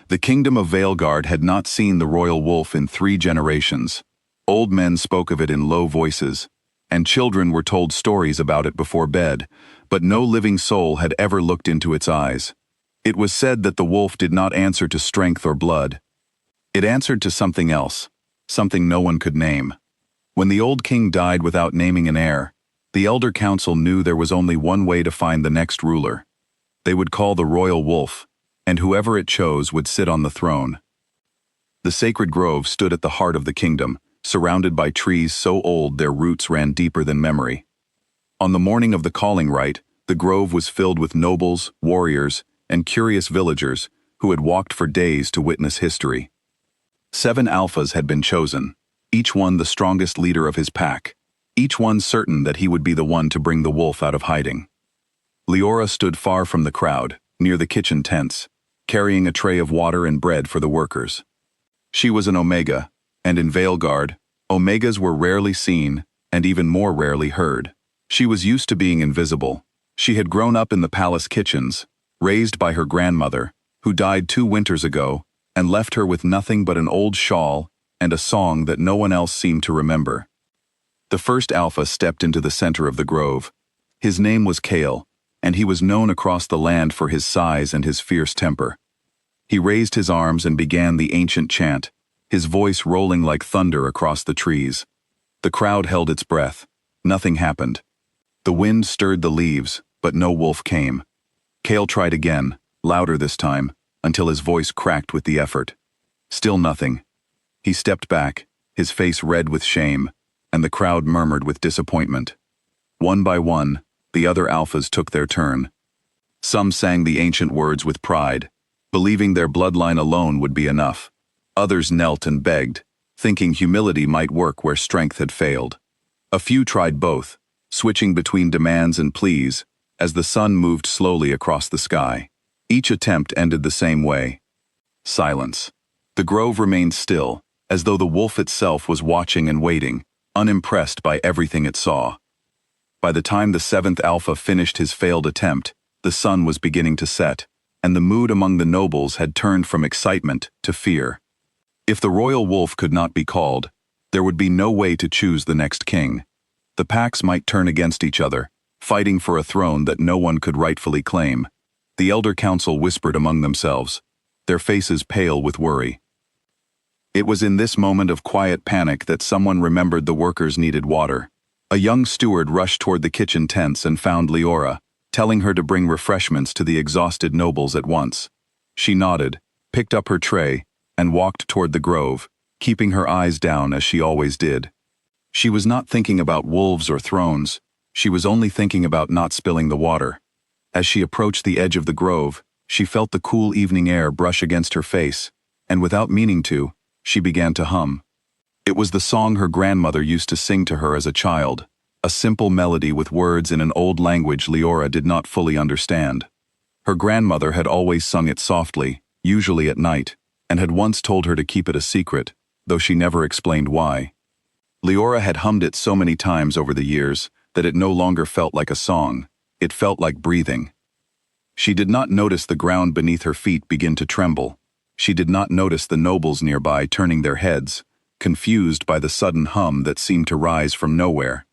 The kingdom of Veilguard had not seen the royal wolf in 3 generations. Old men spoke of it in low voices, and children were told stories about it before bed, but no living soul had ever looked into its eyes. It was said that the wolf did not answer to strength or blood. It answered to something else, something no one could name. When the old king died without naming an heir, the elder council knew there was only one way to find the next ruler. They would call the royal wolf, and whoever it chose would sit on the throne. The sacred grove stood at the heart of the kingdom, surrounded by trees so old their roots ran deeper than memory. On the morning of the calling rite, the grove was filled with nobles, warriors, and curious villagers who had walked for days to witness history. 7 alphas had been chosen, each one the strongest leader of his pack, each one certain that he would be the one to bring the wolf out of hiding. Leora stood far from the crowd, near the kitchen tents, carrying a tray of water and bread for the workers. She was an Omega, and in Veilguard, Omegas were rarely seen and even more rarely heard. She was used to being invisible. She had grown up in the palace kitchens, raised by her grandmother, who died 2 winters ago and left her with nothing but an old shawl and a song that no one else seemed to remember. The first alpha stepped into the center of the grove. His name was Kale, and he was known across the land for his size and his fierce temper. He raised his arms and began the ancient chant, his voice rolling like thunder across the trees. The crowd held its breath. Nothing happened. The wind stirred the leaves, but no wolf came. Kale tried again, louder this time, until his voice cracked with the effort. Still nothing. He stepped back, his face red with shame, and the crowd murmured with disappointment. One by one, the other alphas took their turn. Some sang the ancient words with pride, believing their bloodline alone would be enough. Others knelt and begged, thinking humility might work where strength had failed. A few tried both, switching between demands and pleas, as the sun moved slowly across the sky. Each attempt ended the same way. Silence. The grove remained still, as though the wolf itself was watching and waiting, unimpressed by everything it saw. By the time the 7th alpha finished his failed attempt, the sun was beginning to set, and the mood among the nobles had turned from excitement to fear. If the royal wolf could not be called, there would be no way to choose the next king. The packs might turn against each other, fighting for a throne that no one could rightfully claim. The elder council whispered among themselves, their faces pale with worry. It was in this moment of quiet panic that someone remembered the workers needed water. A young steward rushed toward the kitchen tents and found Leora, telling her to bring refreshments to the exhausted nobles at once. She nodded, picked up her tray, and walked toward the grove, keeping her eyes down as she always did. She was not thinking about wolves or thrones. She was only thinking about not spilling the water. As she approached the edge of the grove, she felt the cool evening air brush against her face, and without meaning to, she began to hum. It was the song her grandmother used to sing to her as a child, a simple melody with words in an old language Leora did not fully understand. Her grandmother had always sung it softly, usually at night, and had once told her to keep it a secret, though she never explained why. Leora had hummed it so many times over the years that it no longer felt like a song, it felt like breathing. She did not notice the ground beneath her feet begin to tremble. She did not notice the nobles nearby turning their heads, confused by the sudden hum that seemed to rise from nowhere.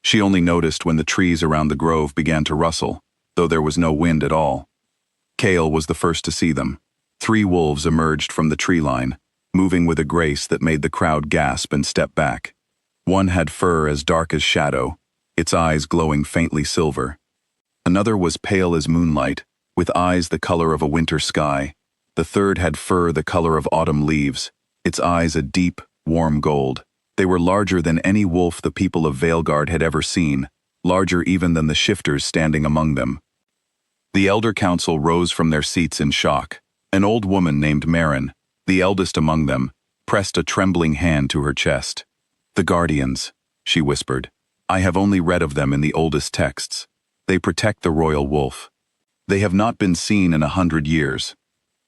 She only noticed when the trees around the grove began to rustle, though there was no wind at all. Kale was the first to see them. 3 wolves emerged from the tree line, moving with a grace that made the crowd gasp and step back. One had fur as dark as shadow, its eyes glowing faintly silver. Another was pale as moonlight, with eyes the color of a winter sky. The third had fur the color of autumn leaves, its eyes a deep, warm gold. They were larger than any wolf the people of Veilguard had ever seen, larger even than the shifters standing among them. The elder council rose from their seats in shock. An old woman named Marin, the eldest among them, pressed a trembling hand to her chest. "The Guardians," she whispered. "I have only read of them in the oldest texts. They protect the royal wolf. They have not been seen in 100 years."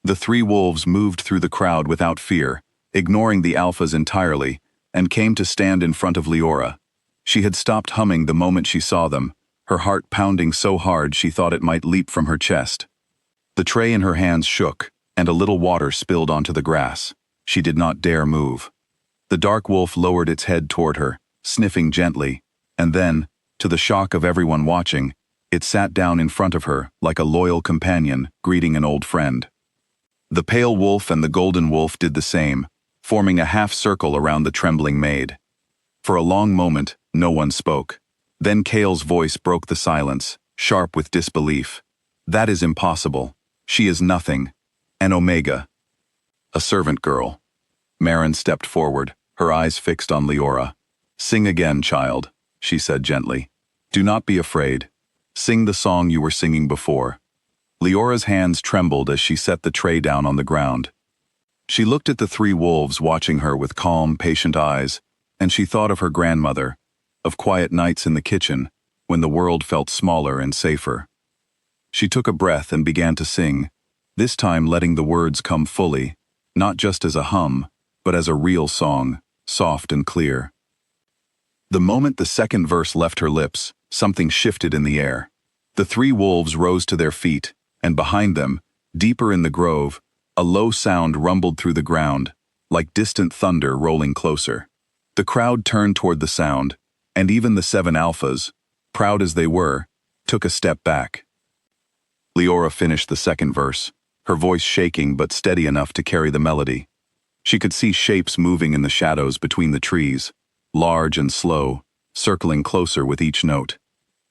The 3 wolves moved through the crowd without fear, ignoring the alphas entirely, and came to stand in front of Leora. She had stopped humming the moment she saw them, her heart pounding so hard she thought it might leap from her chest. The tray in her hands shook, and a little water spilled onto the grass. She did not dare move. The dark wolf lowered its head toward her, sniffing gently, and then, to the shock of everyone watching, it sat down in front of her like a loyal companion greeting an old friend. The pale wolf and the golden wolf did the same, forming a half-circle around the trembling maid. For a long moment, no one spoke. Then Kale's voice broke the silence, sharp with disbelief. "That is impossible. She is nothing. An Omega." "A servant girl." Marin stepped forward, her eyes fixed on Leora. "Sing again, child," she said gently. "Do not be afraid. Sing the song you were singing before." Leora's hands trembled as she set the tray down on the ground. She looked at the three wolves watching her with calm, patient eyes, and she thought of her grandmother, of quiet nights in the kitchen, when the world felt smaller and safer. She took a breath and began to sing, this time letting the words come fully, not just as a hum, but as a real song, soft and clear. The moment the second verse left her lips, something shifted in the air. The three wolves rose to their feet, and behind them, deeper in the grove, a low sound rumbled through the ground, like distant thunder rolling closer. The crowd turned toward the sound, and even the 7 alphas, proud as they were, took a step back. Leora finished the second verse, her voice shaking but steady enough to carry the melody. She could see shapes moving in the shadows between the trees, large and slow, circling closer with each note.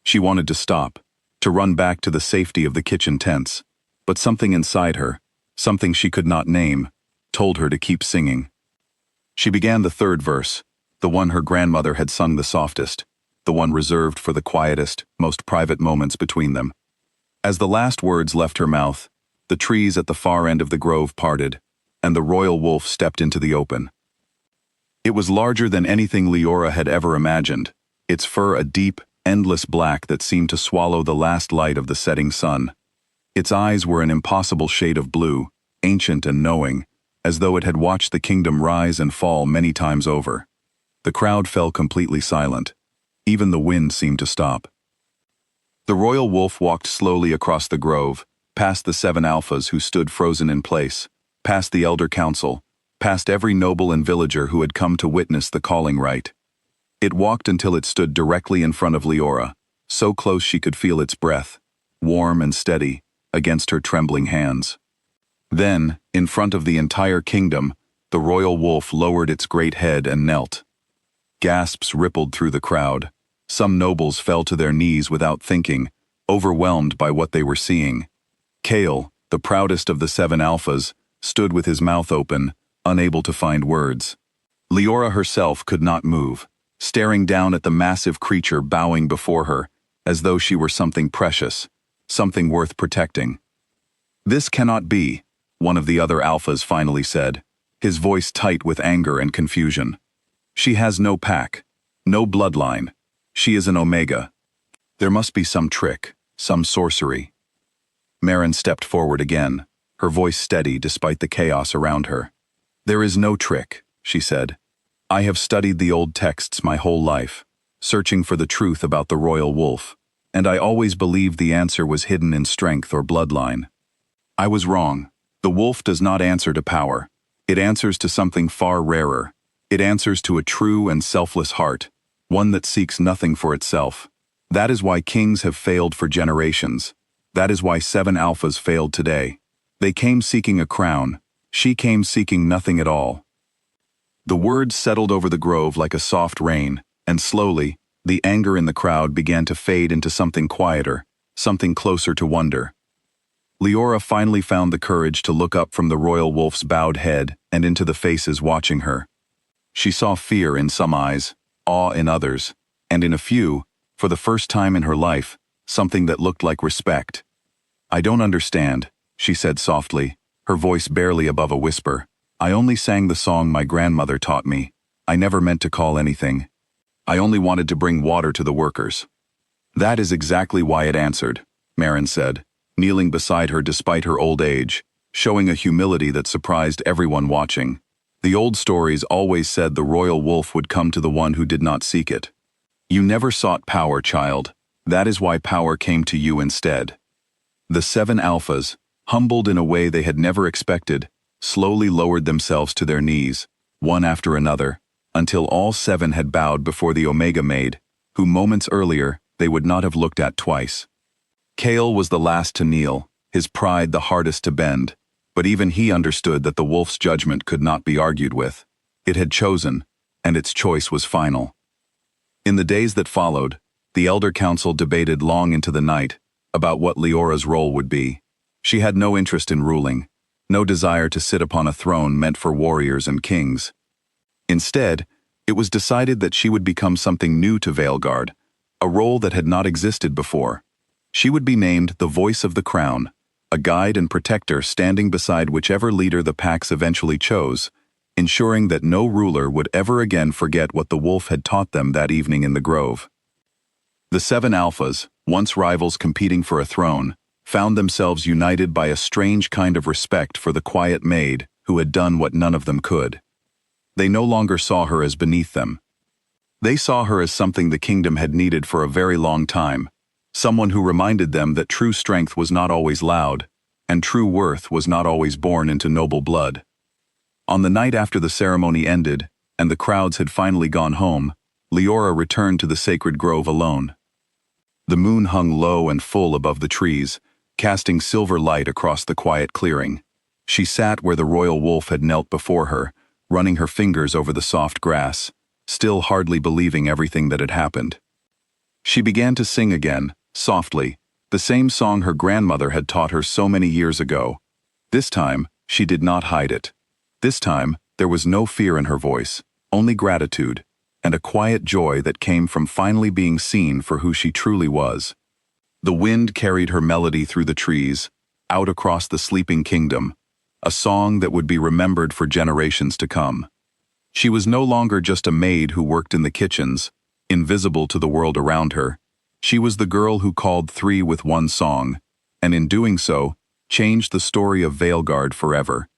She wanted to stop, to run back to the safety of the kitchen tents, but something inside her, something she could not name, told her to keep singing. She began the third verse, the one her grandmother had sung the softest, the one reserved for the quietest, most private moments between them. As the last words left her mouth, the trees at the far end of the grove parted, and the royal wolf stepped into the open. It was larger than anything Leora had ever imagined, its fur a deep, endless black that seemed to swallow the last light of the setting sun. Its eyes were an impossible shade of blue, ancient and knowing, as though it had watched the kingdom rise and fall many times over. The crowd fell completely silent. Even the wind seemed to stop. The royal wolf walked slowly across the grove, past the 7 alphas who stood frozen in place, past the elder council, past every noble and villager who had come to witness the calling rite. It walked until it stood directly in front of Leora, so close she could feel its breath, warm and steady, against her trembling hands. Then, in front of the entire kingdom, the royal wolf lowered its great head and knelt. Gasps rippled through the crowd. Some nobles fell to their knees without thinking, overwhelmed by what they were seeing. Kale, the proudest of the 7 alphas, stood with his mouth open, unable to find words. Leora herself could not move, staring down at the massive creature bowing before her, as though she were something precious, something worth protecting. "This cannot be," one of the other alphas finally said, his voice tight with anger and confusion. "She has no pack, no bloodline. She is an Omega. There must be some trick, some sorcery." Marin stepped forward again, her voice steady despite the chaos around her. "There is no trick," she said. "I have studied the old texts my whole life, searching for the truth about the royal wolf, and I always believed the answer was hidden in strength or bloodline. I was wrong. The wolf does not answer to power. It answers to something far rarer. It answers to a true and selfless heart, one that seeks nothing for itself. That is why kings have failed for generations. That is why 7 alphas failed today. They came seeking a crown. She came seeking nothing at all." The words settled over the grove like a soft rain, and slowly, the anger in the crowd began to fade into something quieter, something closer to wonder. Leora finally found the courage to look up from the royal wolf's bowed head and into the faces watching her. She saw fear in some eyes, awe in others, and in a few, for the first time in her life, something that looked like respect. "I don't understand," she said softly, her voice barely above a whisper. "I only sang the song my grandmother taught me. I never meant to call anything. I only wanted to bring water to the workers." "That is exactly why it answered," Marin said, kneeling beside her despite her old age, showing a humility that surprised everyone watching. "The old stories always said the royal wolf would come to the one who did not seek it. You never sought power, child. That is why power came to you instead." The 7 alphas, humbled in a way they had never expected, slowly lowered themselves to their knees, one after another, until all 7 had bowed before the Omega Maid, who moments earlier they would not have looked at twice. Kale was the last to kneel, his pride the hardest to bend, but even he understood that the wolf's judgment could not be argued with. It had chosen, and its choice was final. In the days that followed, the Elder Council debated long into the night about what Leora's role would be. She had no interest in ruling, no desire to sit upon a throne meant for warriors and kings. Instead, it was decided that she would become something new to Veilguard, a role that had not existed before. She would be named the Voice of the Crown, a guide and protector standing beside whichever leader the packs eventually chose, ensuring that no ruler would ever again forget what the wolf had taught them that evening in the grove. The 7 alphas, once rivals competing for a throne, found themselves united by a strange kind of respect for the quiet maid who had done what none of them could. They no longer saw her as beneath them. They saw her as something the kingdom had needed for a very long time, someone who reminded them that true strength was not always loud, and true worth was not always born into noble blood. On the night after the ceremony ended, and the crowds had finally gone home, Leora returned to the sacred grove alone. The moon hung low and full above the trees, casting silver light across the quiet clearing. She sat where the royal wolf had knelt before her, running her fingers over the soft grass, still hardly believing everything that had happened. She began to sing again, softly, the same song her grandmother had taught her so many years ago. This time, she did not hide it. This time, there was no fear in her voice, only gratitude, and a quiet joy that came from finally being seen for who she truly was. The wind carried her melody through the trees, out across the sleeping kingdom, a song that would be remembered for generations to come. She was no longer just a maid who worked in the kitchens, invisible to the world around her. She was the girl who called 3 with one song, and in doing so, changed the story of Veilguard forever.